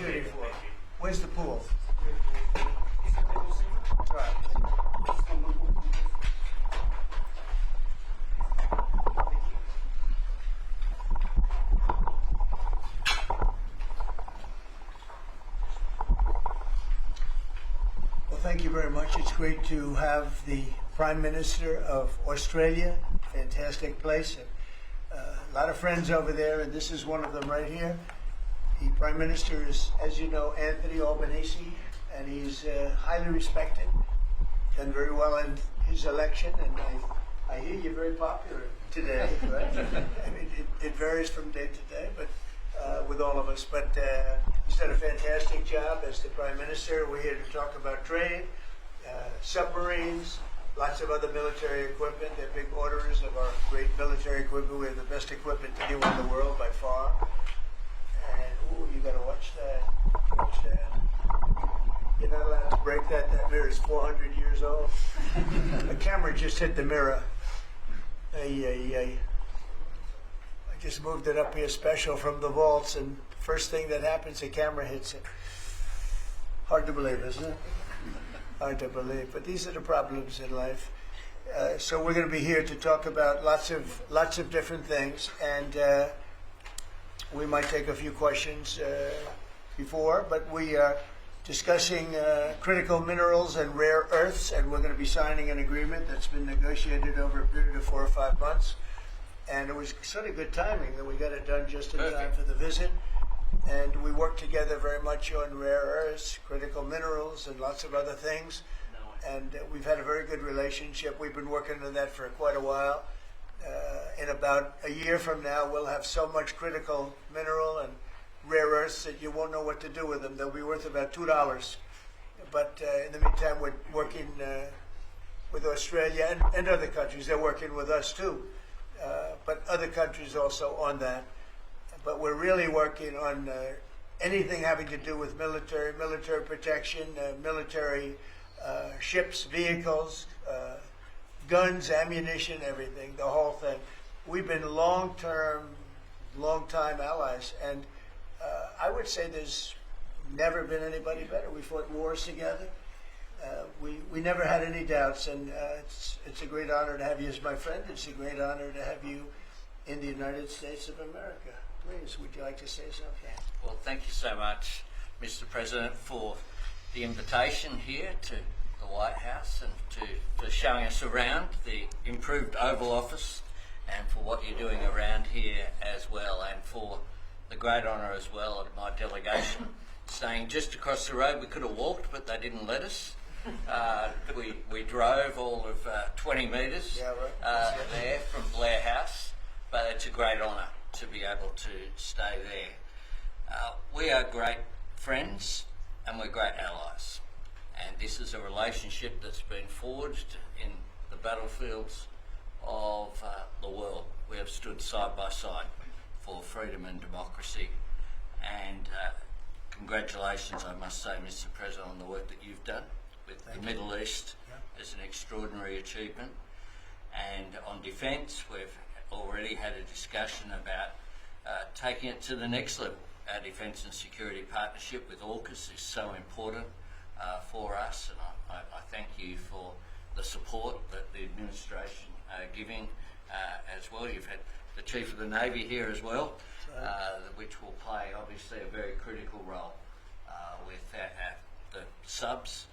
opportunity for it. Where's the pool? Right. Well, thank you very much. It's great to have the Prime Minister of Australia. Fantastic place. A lot of friends over there, and this is one of them right here. The Prime Minister is, as you know, Anthony Albanese, and he's highly respected, done very well in his election, and I hear you're very popular today, right? I mean, it varies from day to day, but with all of us. But he's done a fantastic job as the Prime Minister. We're here to talk about trade, submarines, lots of other military equipment. They're big orderers of our great military equipment. We have the best equipment anywhere in the world by far. And, ooh, you gotta watch that. Watch that. You're not allowed to break that. That mirror is 400 years old. The camera just hit the mirror. I just moved it up here special from the vaults, and first thing that happens, the camera hits it. Hard to believe, isn't it? Hard to believe, but these are the problems in life. So we're going to be here to talk about lots of different things, and we might take a few questions before, but we are discussing critical minerals and rare earths, and we're going to be signing an agreement that's been negotiated over a period of 4 or 5 months. And it was sort of good timing that we got it done just in time for the visit. And we worked together very much on rare earths, critical minerals, and lots of other things. And we've had a very good relationship. We've been working on that for quite a while. In about a year from now, we'll have so much critical mineral and rare earths that you won't know what to do with them. They'll be worth about $2. But in the meantime, we're working with Australia and other countries. They're working with us too. But other countries also on that. But we're really working on anything having to do with military protection, military ships, vehicles, guns, ammunition, everything, the whole thing. We've been long-time allies, and I would say there's never been anybody better. We fought wars together. We never had any doubts, and it's a great honor to have you as my friend. It's a great honor to have you in the United States of America. Please, would you like to say something? Well, thank you so much, Mr. President, for the invitation here to the White House and for showing us around the improved Oval Office, and for what you're doing around here as well, and for the great honour as well of my delegation staying just across the road. We could have walked, but they didn't let us. We drove all of 20 metres there from Blair House, but it's a great honour to be able to stay there. We are great friends and we're great allies, and this is a relationship that's been forged in the battlefields of the world. We have stood side by side for freedom and democracy, and congratulations, I must say, Mr. President, on the work that you've done with the Middle East. Is an extraordinary achievement. And on defence, we've already had a discussion about taking it to the next level. Our defence and security partnership with AUKUS is so important for us, and I thank you for the support that the administration are giving as well. You've had the Chief of the Navy here as well, which will play obviously a very critical role with the subs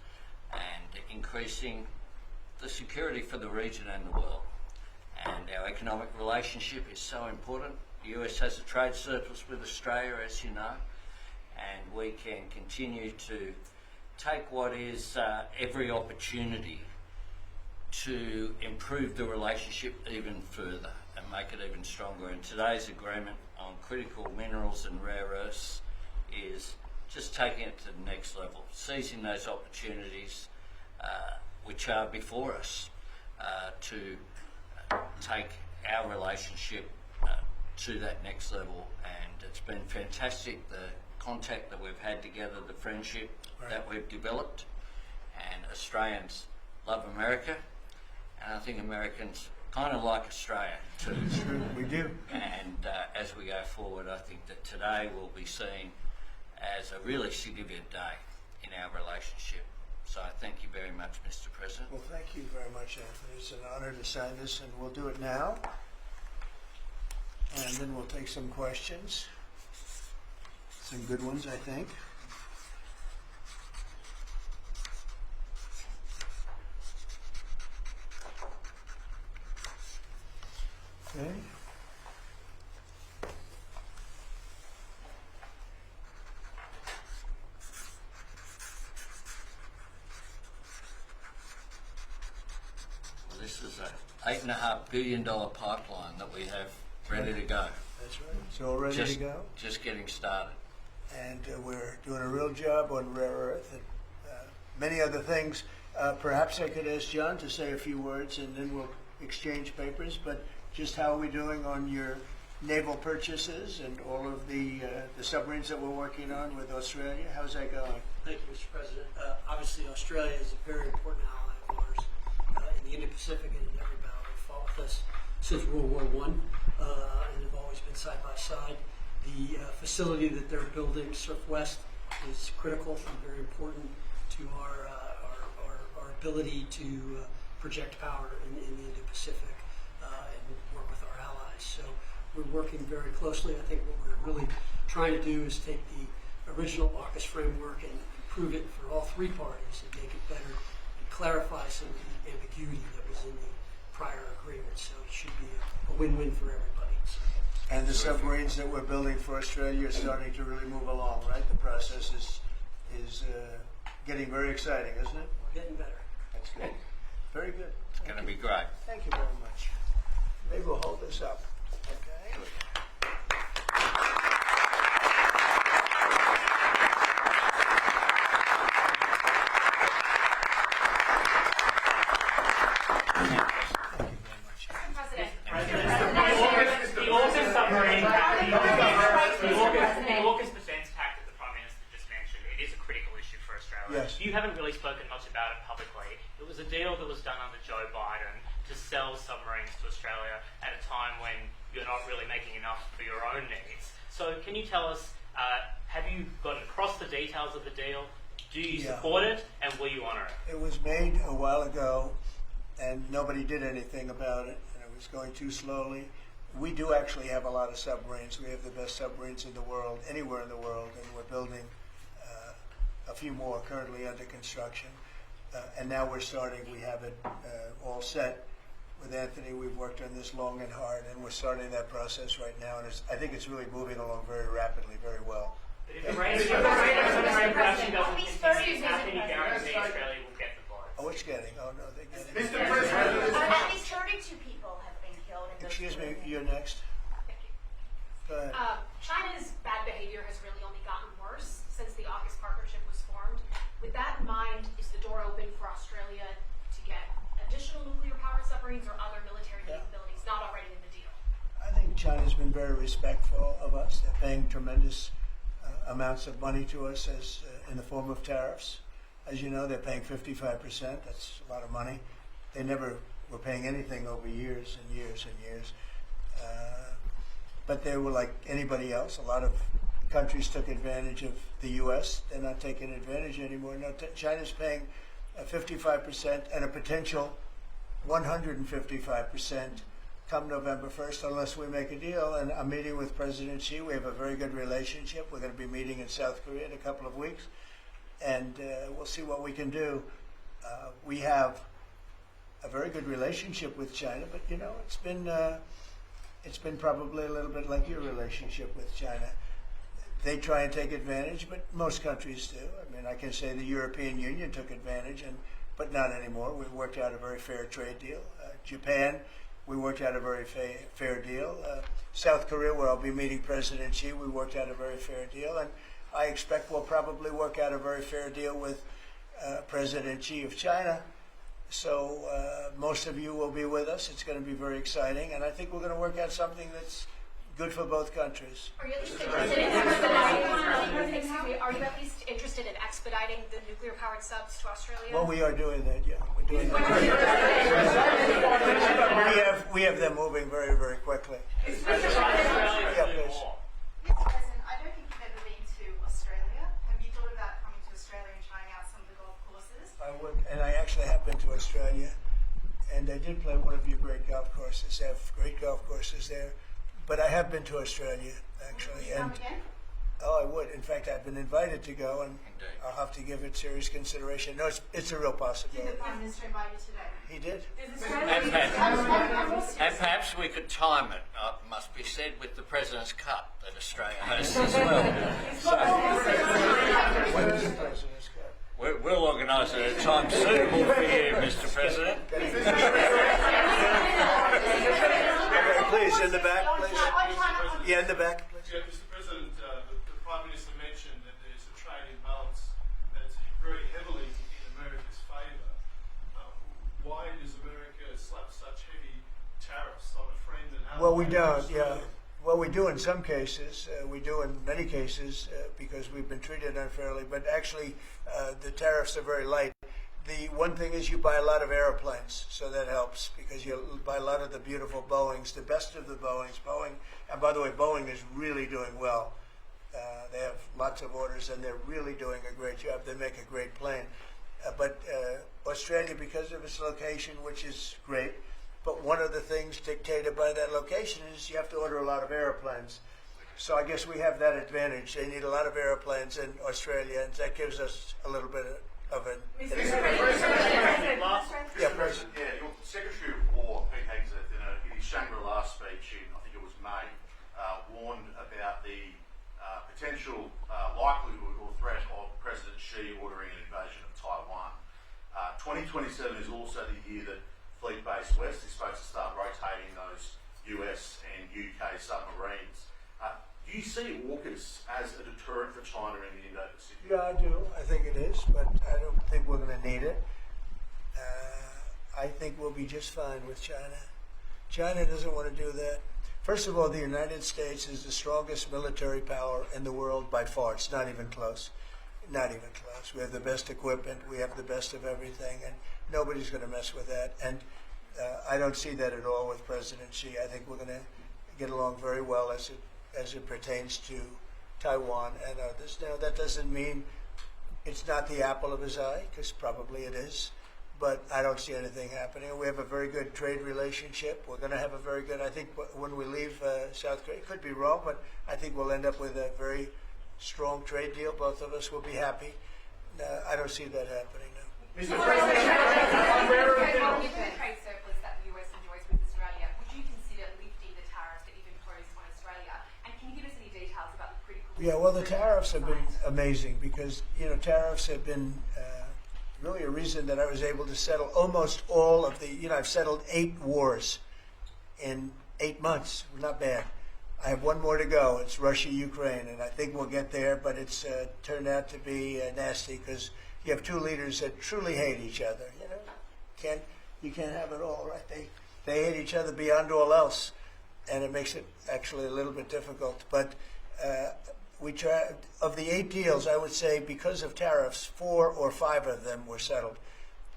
and increasing the security for the region and the world. And our economic relationship is so important. The US has a trade surplus with Australia, as you know, and we can continue to take what is every opportunity to improve the relationship even further and make it even stronger. And today's agreement on critical minerals and rare earths is just taking it to the next level, seizing those opportunities which are before us to take our relationship to that next level. And it's been fantastic, the contact that we've had together, the friendship that we've developed. And Australians love America, and I think Americans kind of like Australia too. We do. And as we go forward, I think that today we'll be seeing as a really significant day in our relationship. So I thank you very much, Mr. President. Well, thank you very much, Anthony. It's an honor to sign this, and we'll do it now. And then we'll take some questions. Some good ones, I think. Okay. Well, this is a $8.5 billion pipeline that we have ready to go. That's right. It's all ready to go. Just getting started. And we're doing a real job on rare earth and many other things. Perhaps I could ask John to say a few words, and then we'll exchange papers. But just how are we doing on your naval purchases and all of the submarines that we're working on with Australia? How's that going? Thank you, Mr. President. Obviously, Australia is a very important ally of ours in the Indo-Pacific and in every battle they fought with us since World War I, and have always been side by side. The facility that they're building, Surf West, is critical and very important to our ability to project power in the Indo-Pacific and work with our allies. So we're working very closely. I think what we're really trying to do is take the original AUKUS framework and improve it for all three parties and make it better and clarify some of the ambiguity that was in the prior agreement. So it should be a win-win for everybody. So. And the submarines that we're building for Australia are starting to really move along, right? The process is getting very exciting, isn't it? We're getting better. That's good. Very good. It's going to be great. Thank you very much. Maybe we'll hold this up. Okay. The AUKUS submarine pact, the AUKUS defence pact that the Prime Minister just mentioned, it is a critical issue for Australia. Yes. You haven't really spoken much about it publicly. It was a deal that was done under Joe Biden to sell submarines to Australia at a time when you're not really making enough for your own needs. So can you tell us, have you gotten across the details of the deal? Do you support it, and will you honour it? It was made a while ago, and nobody did anything about it, and it was going too slowly. We do actually have a lot of submarines. We have the best submarines in the world, anywhere in the world, and we're building a few more currently under construction. And now we're starting, we have it all set. With Anthony, we've worked on this long and hard, and we're starting that process right now, and I think it's really moving along very rapidly, very well. But if the rate of submarine production doesn't continue, how can you guarantee Australia will get the votes? Oh, it's getting, oh no, they're getting. Mr. President. At least 32 people have been killed in those. Excuse me, you're next. Thank you. Go ahead. China's bad behavior has really only gotten worse since the AUKUS partnership was formed. With that in mind, is the door open for Australia to get additional nuclear-powered submarines or other military capabilities not already in the deal? I think China's been very respectful of us. They're paying tremendous amounts of money to us as in the form of tariffs. As you know, they're paying 55%. That's a lot of money. They never were paying anything over years and years and years. But they were like anybody else. A lot of countries took advantage of the U.S. They're not taking advantage anymore. No, China's paying 55% and a potential 155% come November 1st unless we make a deal. And I'm meeting with President Xi. We have a very good relationship. We're going to be meeting in South Korea in a couple of weeks. And we'll see what we can do. We have a very good relationship with China, but you know, it's been probably a little bit like your relationship with China. They try and take advantage, but most countries do. I mean, I can say the European Union took advantage, but not anymore. We worked out a very fair trade deal. Japan, we worked out a very fair deal. South Korea, where I'll be meeting President Xi, we worked out a very fair deal. And I expect we'll probably work out a very fair deal with President Xi of China. So most of you will be with us. It's going to be very exciting. And I think we're going to work out something that's good for both countries. Are you at least interested in expediting? Excuse me, are you at least interested in expediting the nuclear-powered subs to Australia? Well, we are doing that, yeah. We're doing that. We have them moving very, very quickly. Mr. President, Yeah, please. I don't think you've ever been to Australia. Australia, and I did play one of your great golf courses. They have great golf courses there. But I have been to Australia, actually. Come again? Oh, I would. In fact, I've been invited to go, and Indeed. I'll have to give it serious consideration. No, it's a real Did possibility. the Prime Minister invite you today? He did. And perhaps we could time it, must be said, with the President's Cup that Australia hosts as well. When is the President's Cup? We'll organise it at a time suitable for you, Mr. President. Okay, please, in the back, please. Yeah, in the back, please. Yeah, Mr. President, the Prime Minister mentioned that there's a trade imbalance that's very heavily in America's favour. Why does America slap such heavy tariffs on a friend and ally? Well, we don't, yeah. Well, we do in some cases. We do in many cases because we've been treated unfairly. But actually, the tariffs are very light. The one thing is you buy a lot of airplanes, so that helps because you buy a lot of the beautiful Boeings, the best of the Boeings. Boeing, and by the way, Boeing is really doing well. They have lots of orders, and they're really doing a great job. They make a great plane. But Australia, because of its location, which is great, but one of the things dictated by that location is you have to order a lot of airplanes. So I guess we have that advantage. They need a lot of airplanes in Australia, and that gives us a little bit of an. Yeah, President. Yeah, your Secretary of War, Pete Hegseth, in his Shangri-La speech in, I think it was May, warned about the potential likelihood or threat of President Xi ordering an invasion of Taiwan. 2027 is also the year that Fleet Base West is supposed to start rotating those US and UK submarines. Do you see AUKUS as a deterrent for China in the Indo-Pacific? Yeah, I do. I think it is, but I don't think we're going to need it. I think we'll be just fine with China. China doesn't want to do that. First of all, the United States is the strongest military power in the world by far. It's not even close. Not even close. We have the best equipment. We have the best of everything, and nobody's going to mess with that. And I don't see that at all with President Xi. I think we're going to get along very well as it pertains to Taiwan and others. Now, that doesn't mean it's not the apple of his eye, because probably it is, but I don't see anything happening. We have a very good trade relationship. We're going to have a very good, I think when we leave South Korea, it could be wrong, but I think we'll end up with a very strong trade deal. Both of us will be happy. I don't see that happening now. Mr. President, Given the trade surplus that the US enjoys with Australia, would you consider lifting the tariffs that you've imposed on Australia? And can you give us any details about the critical? Yeah, well, the tariffs have been amazing because, tariffs have been really a reason that I was able to settle almost all of the, I've settled 8 wars in 8 months. Not bad. I have one more to go. It's Russia, Ukraine, and I think we'll get there, but it's turned out to be nasty because you have 2 leaders that truly hate each other. You can't have it all, right? They hate each other beyond all else, and it makes it actually a little bit difficult. But we try, of the 8 deals, I would say because of tariffs, 4 or 5 of them were settled.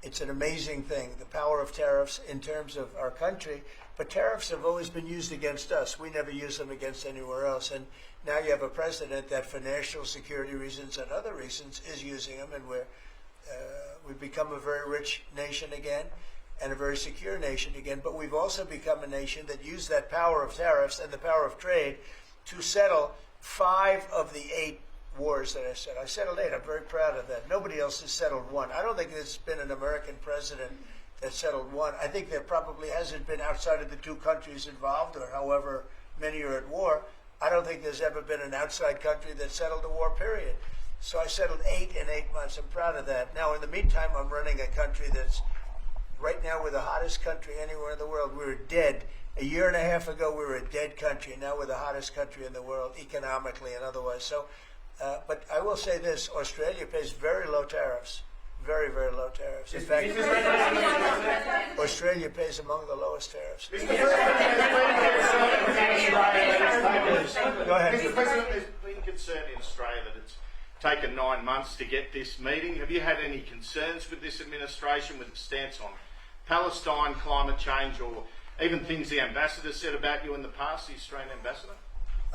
It's an amazing thing, the power of tariffs in terms of our country. But tariffs have always been used against us. We never use them against anywhere else. And now you have a president that for national security reasons and other reasons is using them, and we've become a very rich nation again and a very secure nation again. But we've also become a nation that used that power of tariffs and the power of trade to settle 5 of the 8 wars that I said. I settled 8. I'm very proud of that. Nobody else has settled 1. I don't think there's been an American president that settled 1. I think there probably hasn't been outside of the 2 countries involved, or however many are at war. I don't think there's ever been an outside country that settled a war, period. So I settled 8 in 8 months. I'm proud of that. Now, in the meantime, I'm running a country that's right now we're the hottest country anywhere in the world. We were dead. A year and a half ago, we were a dead country. Now we're the hottest country in the world, economically and otherwise. So, but I will say this, Australia pays very low tariffs. Very, very low tariffs. In fact, Australia pays among the lowest tariffs. Go ahead. Mr. President, there's been concern in Australia that it's taken 9 months to get this meeting. Have you had any concerns with this administration, with its stance on Palestine, climate change, or even things the ambassador said about you in the past, the Australian ambassador?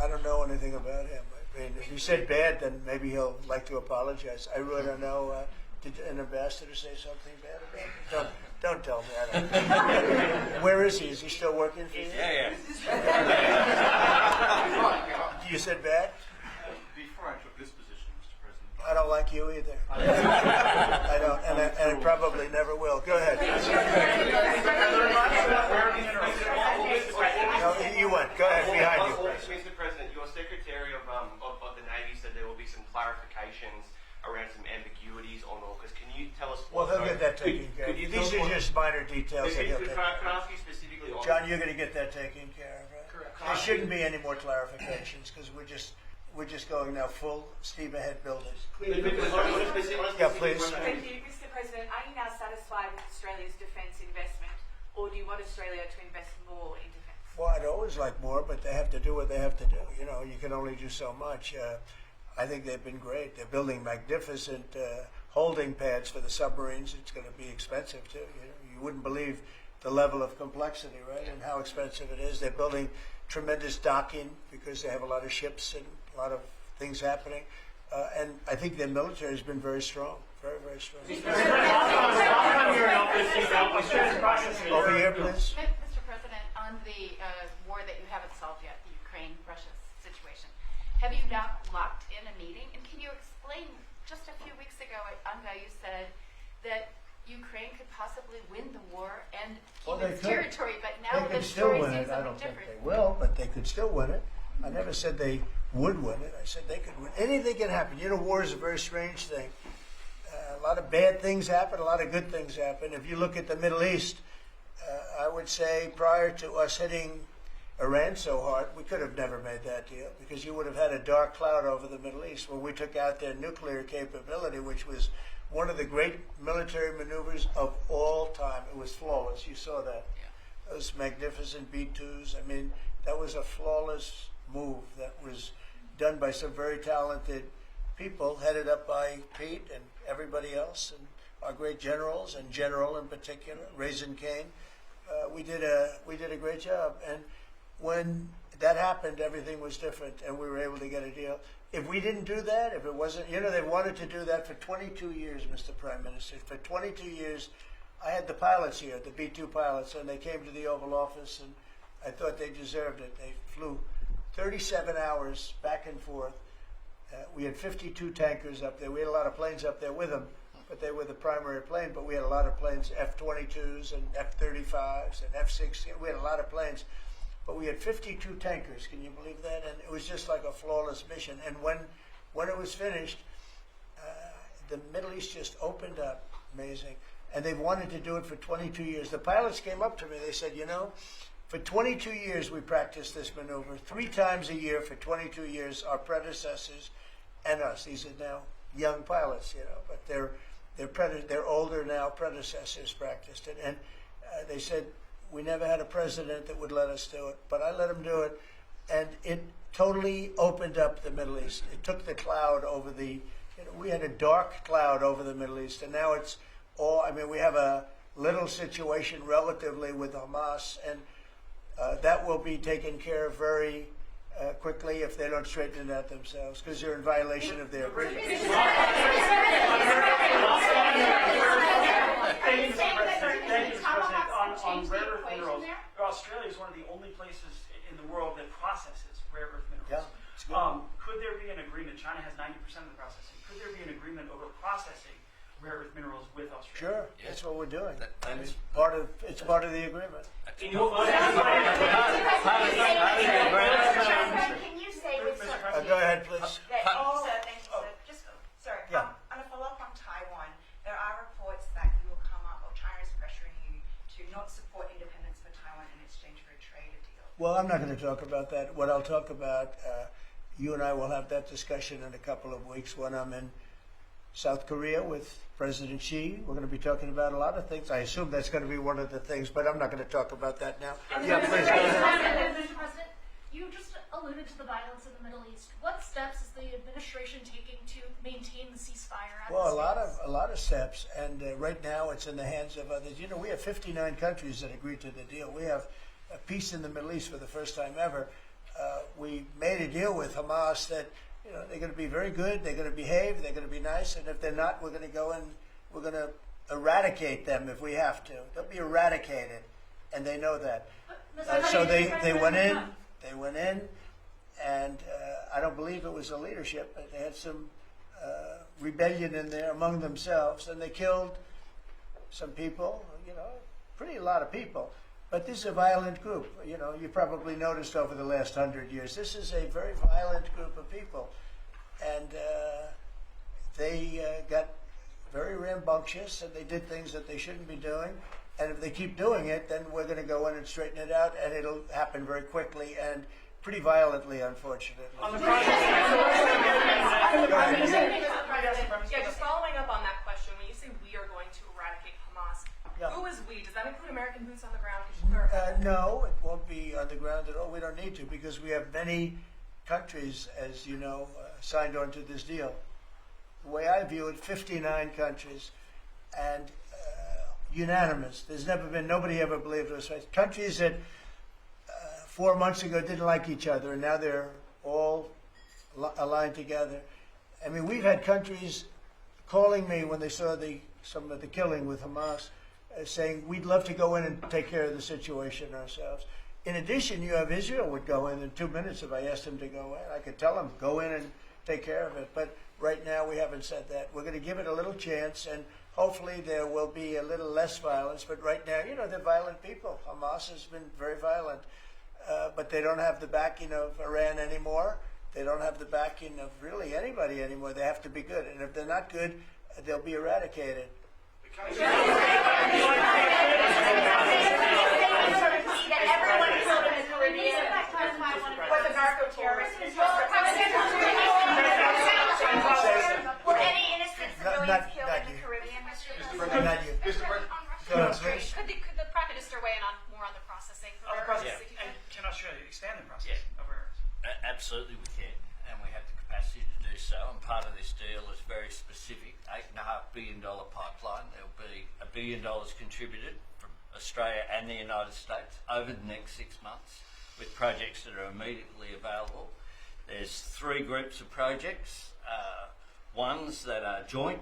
I don't know anything about him. I mean, if he said bad, then maybe he'll like to apologize. I really don't know. Did an ambassador say something bad about him? Don't tell me. I don't. Where is he? Is he still working for you? Yeah. You said bad? Before I took this position, Mr. President, I don't like you either. I don't, and I probably never will. Go ahead. No, you went. Go ahead. Behind you. Mr. President, your Secretary of the Navy said there will be some clarifications around some ambiguities on AUKUS. Can you tell us Well, what he'll get that taken care of. These are just minor details that he'll take. Can I ask you specifically on John, you're going to get that taken care of, right? Correct. There shouldn't be any more clarifications because we're just going now full steam ahead building. Yeah, please. Thank you, Mr. President. Are you now satisfied with Australia's defence investment, or do you want Australia to invest more in defence? Well, I'd always like more, but they have to do what they have to do. You know, you can only do so much. I think they've been great. They're building magnificent holding pads for the submarines. It's going to be expensive too. You wouldn't believe the level of complexity, right, and how expensive it is. They're building tremendous docking because they have a lot of ships and a lot of things happening. And I think their military has been very strong, very, very strong. Over here, please. Mr. President, on the war that you haven't solved yet, the Ukraine-Russia situation, have you now locked in a meeting? And can you explain, just a few weeks ago at UNGA, you said that Ukraine could possibly win the war and keep its territory, but now They the could still story win seems it. I something don't think different. they will, but they could still win it. I never said they would win it. I said they could win. Anything can happen. You know, war is a very strange thing. A lot of bad things happen, a lot of good things happen. If you look at the Middle East, I would say prior to us hitting Iran so hard, we could have never made that deal because you would have had a dark cloud over the Middle East when we took out their nuclear capability, which was one of the great military maneuvers of all time. It was flawless. You saw that. Yeah. Those magnificent B-2s. I mean, that was a flawless move that was done by some very talented people, headed up by Pete and everybody else, and our great generals, and General in particular, Raisin Kane. We did a great job. And when that happened, everything was different, and we were able to get a deal. If we didn't do that, if it wasn't, you know, they wanted to do that for 22 years, Mr. Prime Minister. For 22 years, I had the pilots here, the B-2 pilots, and they came to the Oval Office, and I thought they deserved it. They flew 37 hours back and forth. We had 52 tankers up there. We had a lot of planes up there with them, but they were the primary plane. But we had a lot of planes, F-22s and F-35s and F-16. We had a lot of planes. But we had 52 tankers. Can you believe that? And it was just like a flawless mission. And when it was finished, the Middle East just opened up. Amazing. And they've wanted to do it for 22 years. The pilots came up to me. They said, you know, for 22 years we practiced this maneuver. 3 times a year for 22 years, our predecessors and us. These are now young pilots, you know, but they're older now. Predecessors practiced it. And they said, we never had a president that would let us do it, but I let him do it, and it totally opened up the Middle East. It took the cloud over we had a dark cloud over the Middle East, and now it's all, I mean, we have a little situation relatively with Hamas, and that will be taken care of very quickly if they don't straighten it out themselves, because they're in violation of their agreement. Thank you, Mr. President. On rare earth minerals, Australia is one of the only places in the world that processes rare earth minerals. Yeah, it's good. Could there be an agreement? China has 90% of the processing. Could there be an agreement over processing rare earth minerals with Australia? Sure, that's what we're doing. That's It's part of the agreement. Can you say with Go ahead, please. Thank you, sir. Just, sorry. Yeah. On a follow-up on Taiwan, there are reports that you will come up, or China is pressuring you to not support independence for Taiwan in exchange for a trade deal. Well, I'm not going to talk about that. What I'll talk about, you and I will have that discussion in a couple of weeks when I'm in South Korea with President Xi. We're going to be talking about a lot of things. I assume that's going to be one of the things, but I'm not going to talk about that now. Yeah, please. Go ahead. Mr. President, you just alluded to the violence in the Middle East. What steps is the administration taking to maintain the ceasefire? Well, a lot of steps, and right now it's in the hands of others. You know, we have 59 countries that agreed to the deal. We have a peace in the Middle East for the first time ever. We made a deal with Hamas that, you know, they're going to be very good, they're going to behave, they're going to be nice, and if they're not, we're going to go and we're going to eradicate them if we have to. They'll be eradicated, and they know that. So they went in. They went in, and I don't believe it was the leadership, but they had some rebellion in there among themselves, and they killed some people. A lot of people. But this is a violent group. You probably noticed over the last 100 years, this is a very violent group of people, and they got very rambunctious, and they did things that they shouldn't be doing. And if they keep doing it, then we're going to go in and straighten it out, and it'll happen very quickly and pretty violently, unfortunately. Yeah, just following up on that question, when you say we are going to eradicate Hamas, who is we? Does that include American boots on the ground? No, it won't be on the ground at all. We don't need to, because we have many countries, as you know, signed on to this deal. The way I view it, 59 countries, and unanimous. There's never been, nobody ever believed us. Countries that 4 months ago didn't like each other, and now they're all aligned together. I mean, we've had countries calling me when they saw some of the killing with Hamas, saying, we'd love to go in and take care of the situation ourselves. In addition, you have Israel would go in 2 minutes if I asked them to go in. I could tell them, go in and take care of it. But right now, we haven't said that. We're going to give it a little chance, and hopefully there will be a little less violence. But right now, they're violent people. Hamas has been very violent. But they don't have the backing of Iran anymore. They don't have the backing of really anybody anymore. They have to be good. And if they're not good, they'll be eradicated. Everyone killed in the Caribbean was a narco-terrorist. Were any innocent civilians killed in the Caribbean, Mr. President? Not you. Could the Prime Minister weigh in more on the processing? And can Australia expand the process of rare earths? Absolutely we can, and we have the capacity to do so. And part of this deal is very specific, $8.5 billion pipeline. There will be $1 billion contributed from Australia and the United States over the next 6 months, with projects that are immediately available. There's 3 groups of projects, ones that are joint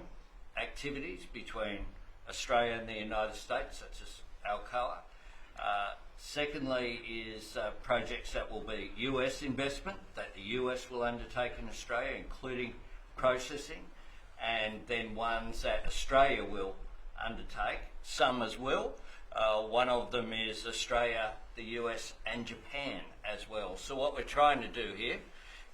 activities between Australia and the United States, such as Alcoa. Secondly is projects that will be US investment, that the US will undertake in Australia, including processing, and then ones that Australia will undertake, some as well. One of them is Australia, the US and Japan as well. So what we're trying to do here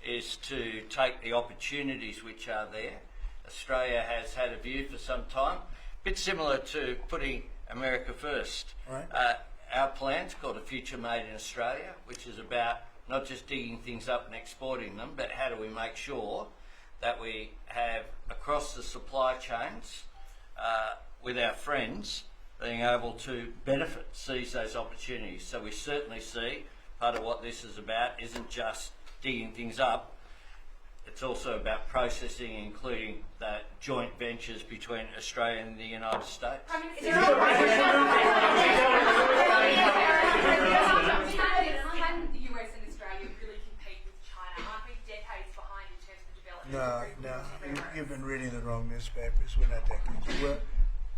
is to take the opportunities which are there. Australia has had a view for some time, a bit similar to putting America first. Right. Our plan's called A Future Made in Australia, which is about not just digging things up and exporting them, but how do we make sure that we have across the supply chains with our friends being able to benefit, seize those opportunities. So we certainly see part of what this is about isn't just digging things up, it's also about processing, including the joint ventures between Australia and the United States. Can the US and Australia really compete with China? Aren't we decades behind in terms of the development? No. You've been reading the wrong newspapers. We're not decades.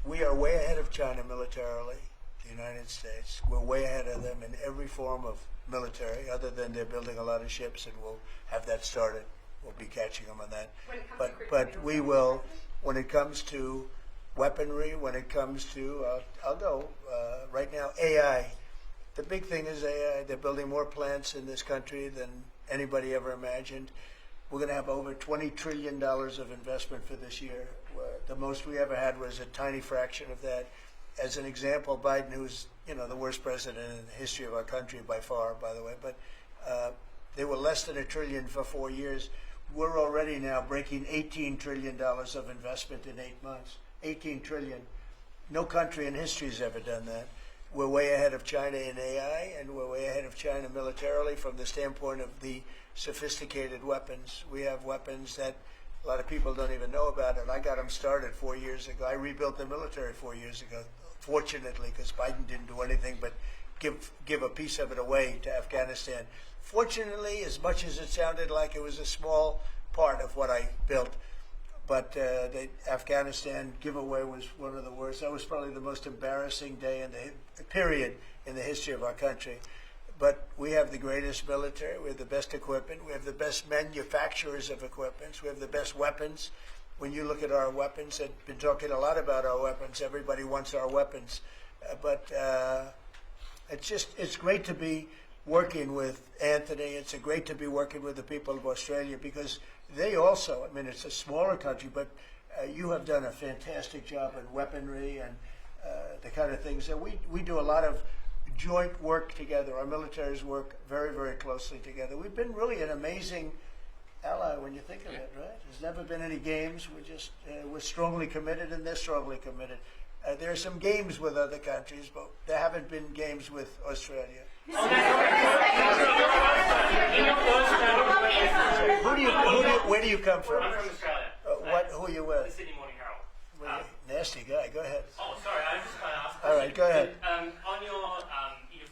We are way ahead of China militarily, the United States. We're way ahead of them in every form of military, other than they're building a lot of ships, and we'll have that started. We'll be catching them on that. But we will, when it comes to weaponry, when it comes to, I'll go, right now, AI. The big thing is AI. They're building more plants in this country than anybody ever imagined. We're going to have over $20 trillion of investment for this year. The most we ever had was a tiny fraction of that. As an example, Biden, who's the worst president in the history of our country by far, by the way, but they were less than $1 trillion for 4 years. We're already now breaking $18 trillion of investment in 8 months. 18 trillion. No country in history has ever done that. We're way ahead of China in AI, and we're way ahead of China militarily from the standpoint of the sophisticated weapons. We have weapons that a lot of people don't even know about, and I got them started 4 years ago. I rebuilt the military 4 years ago, fortunately, because Biden didn't do anything but give a piece of it away to Afghanistan. Fortunately, as much as it sounded like it was a small part of what I built, but the Afghanistan giveaway was one of the worst. That was probably the most embarrassing day in the period in the history of our country. But we have the greatest military. We have the best equipment. We have the best manufacturers of equipment. We have the best weapons. When you look at our weapons, I've been talking a lot about our weapons. Everybody wants our weapons. But it's great to be working with Anthony. It's great to be working with the people of Australia because they also, I mean, it's a smaller country, but you have done a fantastic job in weaponry and the kind of things that we do a lot of joint work together. Our militaries work very, very closely together. We've been really an amazing ally when you think of it, right? There's never been any games. We're strongly committed, and they're strongly committed. There are some games with other countries, but there haven't been games with Australia. Where do you come from? I'm from Australia. Who are you with? The Sydney Morning Herald. Nasty guy. Go ahead. Oh, sorry, I was just going to ask. All right, go ahead. On your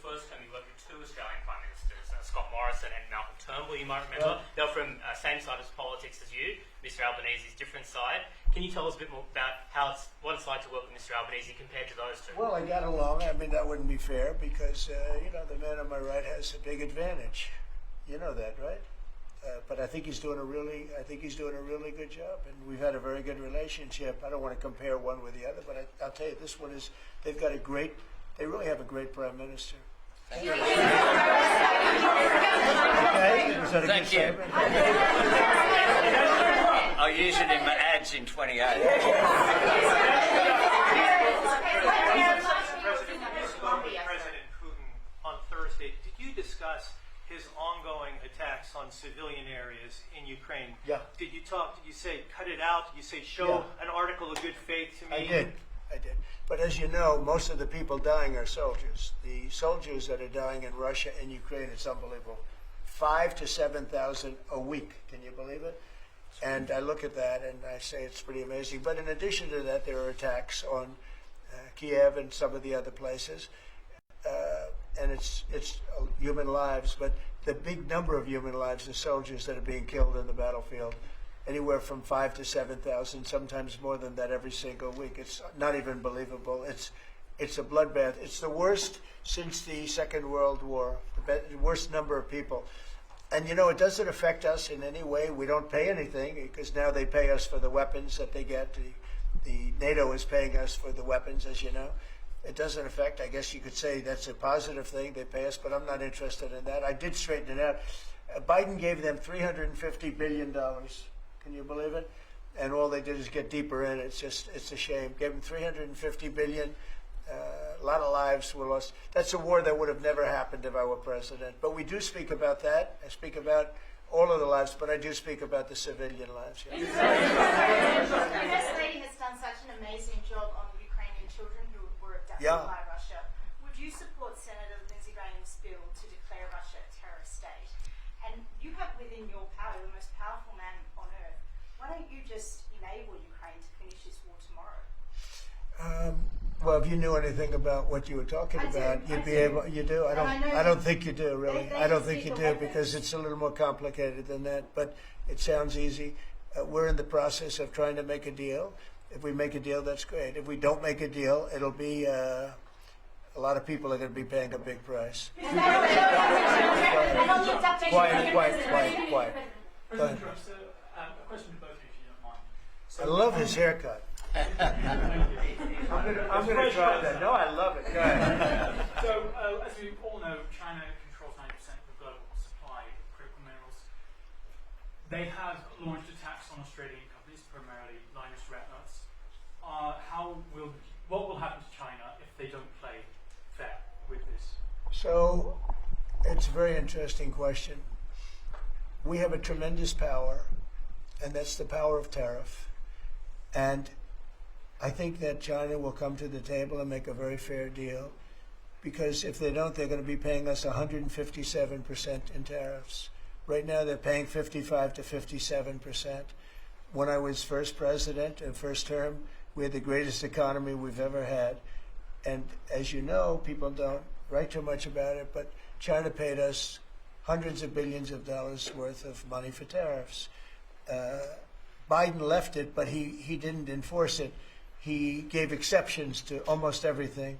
first term, you worked with two Australian Prime Ministers, Scott Morrison and Malcolm Turnbull, you might remember. They were from same side of politics as you. Mr. Albanese's different side. Can you tell us a bit more about what it's like to work with Mr. Albanese compared to those two? Well, I got along. I mean, that wouldn't be fair because, the man on my right has a big advantage. You know that, right? But I think he's doing a really good job, and we've had a very good relationship. I don't want to compare one with the other, but I'll tell you, this one is. They really have a great prime minister. Thank you. Okay, was that a Thank good you. statement? I'll use it in my ads in 28. President Putin on Thursday, did you discuss his ongoing attacks on civilian areas in Ukraine? Yeah. Did you say cut it out? Did you say show an article of good faith to me? I did. But as you know, most of the people dying are soldiers. The soldiers that are dying in Russia and Ukraine, it's unbelievable. 5,000 to 7,000 a week. Can you believe it? And I look at that and I say it's pretty amazing. But in addition to that, there are attacks on Kiev and some of the other places. And it's human lives, but the big number of human lives is soldiers that are being killed in the battlefield. Anywhere from 5,000 to 7,000, sometimes more than that every single week. It's not even believable. It's a bloodbath. It's the worst since the Second World War, the worst number of people. And it doesn't affect us in any way. We don't pay anything because now they pay us for the weapons that they get. The NATO is paying us for the weapons, as you know. It doesn't affect, I guess you could say that's a positive thing. They pay us, but I'm not interested in that. I did straighten it out. Biden gave them $350 billion. Can you believe it? And all they did is get deeper in. It's a shame. Gave them $350 billion. A lot of lives were lost. That's a war that would have never happened if I were president. But we do speak about that. I speak about all of the lives, but I do speak about the civilian lives. Yeah. The First Lady has done such an amazing job on Ukrainian children who were abducted by Russia. Would you support Senator Lindsey Graham's bill to declare Russia a terrorist state? And you have within your power the most powerful man on earth. Why don't you just enable Ukraine to finish this war tomorrow? Well, if you knew anything about what you were talking about, you'd be able. You do. I don't think you do, really. I don't think you do because it's a little more complicated than that. But it sounds easy. We're in the process of trying to make a deal. If we make a deal, that's great. If we don't make a deal, it'll be a lot of people are going to be paying a big price. Quiet. Go ahead. A question to both of you, if you don't mind. I love his haircut. I'm going to try that. No, I love it. Go ahead. So, as we all know, China controls 90% of the global supply of critical minerals. They have launched attacks on Australian companies, primarily Lynas Rare Earths. What will happen to China if they don't play fair with this? So, it's a very interesting question. We have a tremendous power, and that's the power of tariff. And I think that China will come to the table and make a very fair deal, because if they don't, they're going to be paying us 157% in tariffs. Right now, they're paying 55 to 57%. When I was first president and first term, we had the greatest economy we've ever had. And as you know, people don't write too much about it, but China paid us hundreds of billions of dollars worth of money for tariffs. Biden left it, but he didn't enforce it. He gave exceptions to almost everything.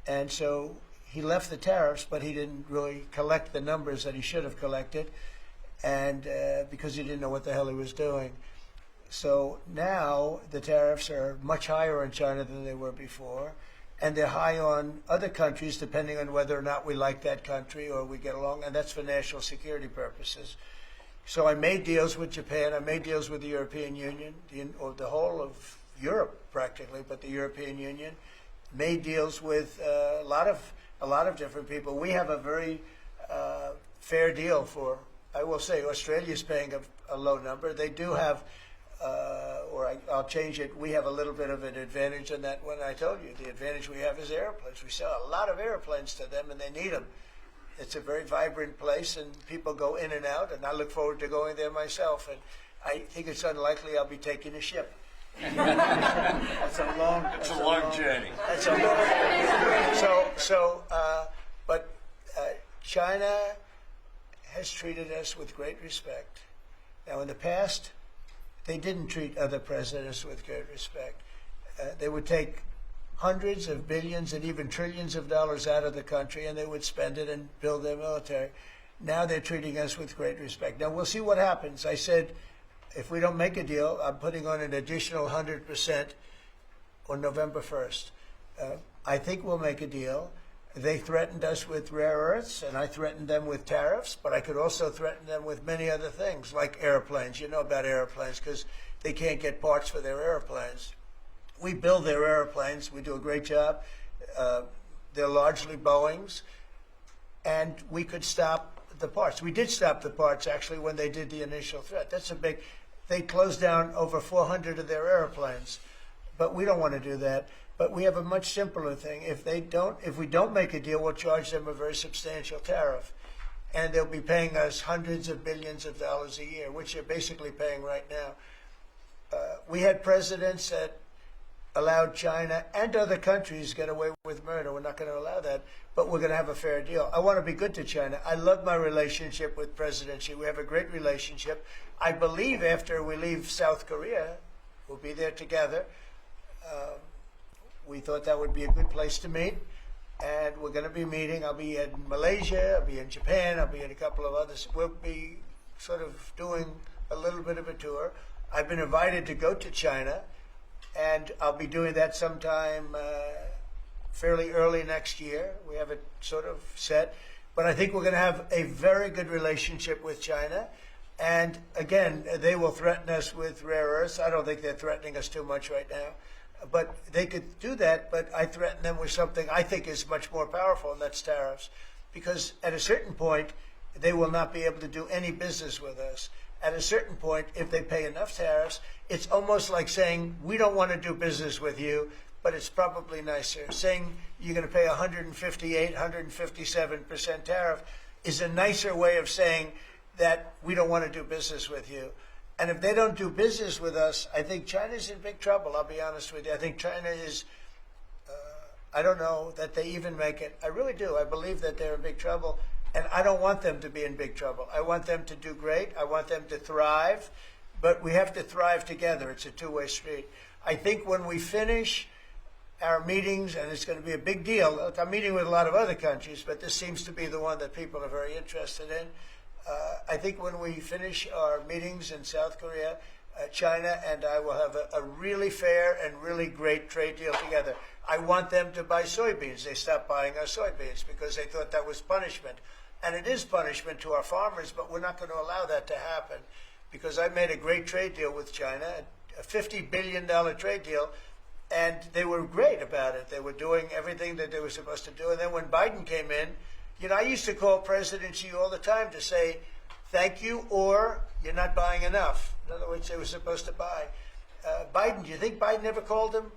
And so he left the tariffs, but he didn't really collect the numbers that he should have collected, and because he didn't know what the hell he was doing. So now the tariffs are much higher on China than they were before, and they're high on other countries depending on whether or not we like that country or we get along, and that's for national security purposes. So I made deals with Japan, I made deals with the European Union, or the whole of Europe practically, but the European Union, made deals with a lot of different people. We have a very fair deal for, I will say, Australia's paying a low number. They do have, I'll change it, we have a little bit of an advantage on that one. I told you, the advantage we have is airplanes. We sell a lot of airplanes to them, and they need them. It's a very vibrant place, and people go in and out, and I look forward to going there myself. And I think it's unlikely I'll be taking a ship. That's a long journey. That's a long but China has treated us with great respect. Now, in the past, they didn't treat other presidents with great respect. They would take hundreds of billions and even trillions of dollars out of the country, and they would spend it and build their military. Now they're treating us with great respect. Now, we'll see what happens. I said, if we don't make a deal, I'm putting on an additional 100% on November 1st. I think we'll make a deal. They threatened us with rare earths, and I threatened them with tariffs, but I could also threaten them with many other things, like airplanes. You know about airplanes, because they can't get parts for their airplanes. We build their airplanes. We do a great job. They're largely Boeings, and we could stop the parts. We did stop the parts, actually, when they did the initial threat. That's a big... They closed down over 400 of their airplanes, but we don't want to do that. But we have a much simpler thing. If we don't make a deal, we'll charge them a very substantial tariff, and they'll be paying us hundreds of billions of dollars a year, which they're basically paying right now. We had presidents that allowed China and other countries get away with murder. We're not going to allow that, but we're going to have a fair deal. I want to be good to China. I love my relationship with President Xi. We have a great relationship. I believe after we leave South Korea, we'll be there together. We thought that would be a good place to meet, and we're going to be meeting. I'll be in Malaysia, I'll be in Japan, I'll be in a couple of others. We'll be sort of doing a little bit of a tour. I've been invited to go to China, and I'll be doing that sometime fairly early next year. We have it sort of set. But I think we're going to have a very good relationship with China. And again, they will threaten us with rare earths. I don't think they're threatening us too much right now. But they could do that, but I threaten them with something I think is much more powerful, and that's tariffs. Because at a certain point, they will not be able to do any business with us. At a certain point, if they pay enough tariffs, it's almost like saying, we don't want to do business with you, but it's probably nicer. Saying you're going to pay 158, 157% tariff is a nicer way of saying that we don't want to do business with you. And if they don't do business with us, I think China's in big trouble, I'll be honest with you. I think China is, I don't know that they even make it. I really do. I believe that they're in big trouble. And I don't want them to be in big trouble. I want them to do great. I want them to thrive. But we have to thrive together. It's a two-way street. I think when we finish our meetings, and it's going to be a big deal. Look, I'm meeting with a lot of other countries, but this seems to be the one that people are very interested in. I think when we finish our meetings in South Korea, China and I will have a really fair and really great trade deal together. I want them to buy soybeans. They stopped buying our soybeans because they thought that was punishment. And it is punishment to our farmers, but we're not going to allow that to happen because I made a great trade deal with China, a $50 billion trade deal, and they were great about it. They were doing everything that they were supposed to do. And then when Biden came in, you know, I used to call President Xi all the time to say, thank you, or you're not buying enough. In other words, they were supposed to buy. Biden, do you think Biden ever called him?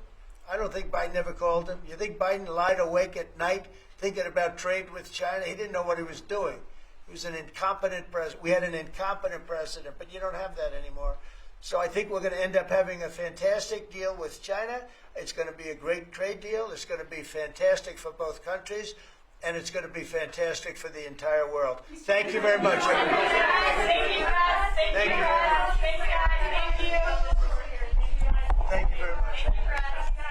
I don't think Biden ever called him. You think Biden lied awake at night thinking about trade with China? He didn't know what he was doing. He was an incompetent president. We had an incompetent president, but you don't have that anymore. So I think we're going to end up having a fantastic deal with China. It's going to be a great trade deal. It's going to be fantastic for both countries. and it's going to be fantastic for the entire world. Thank you very much, everybody. Thank you, guys. Thank you very much. Thank you, guys. Thank you. Thank you very much. Thank you, guys.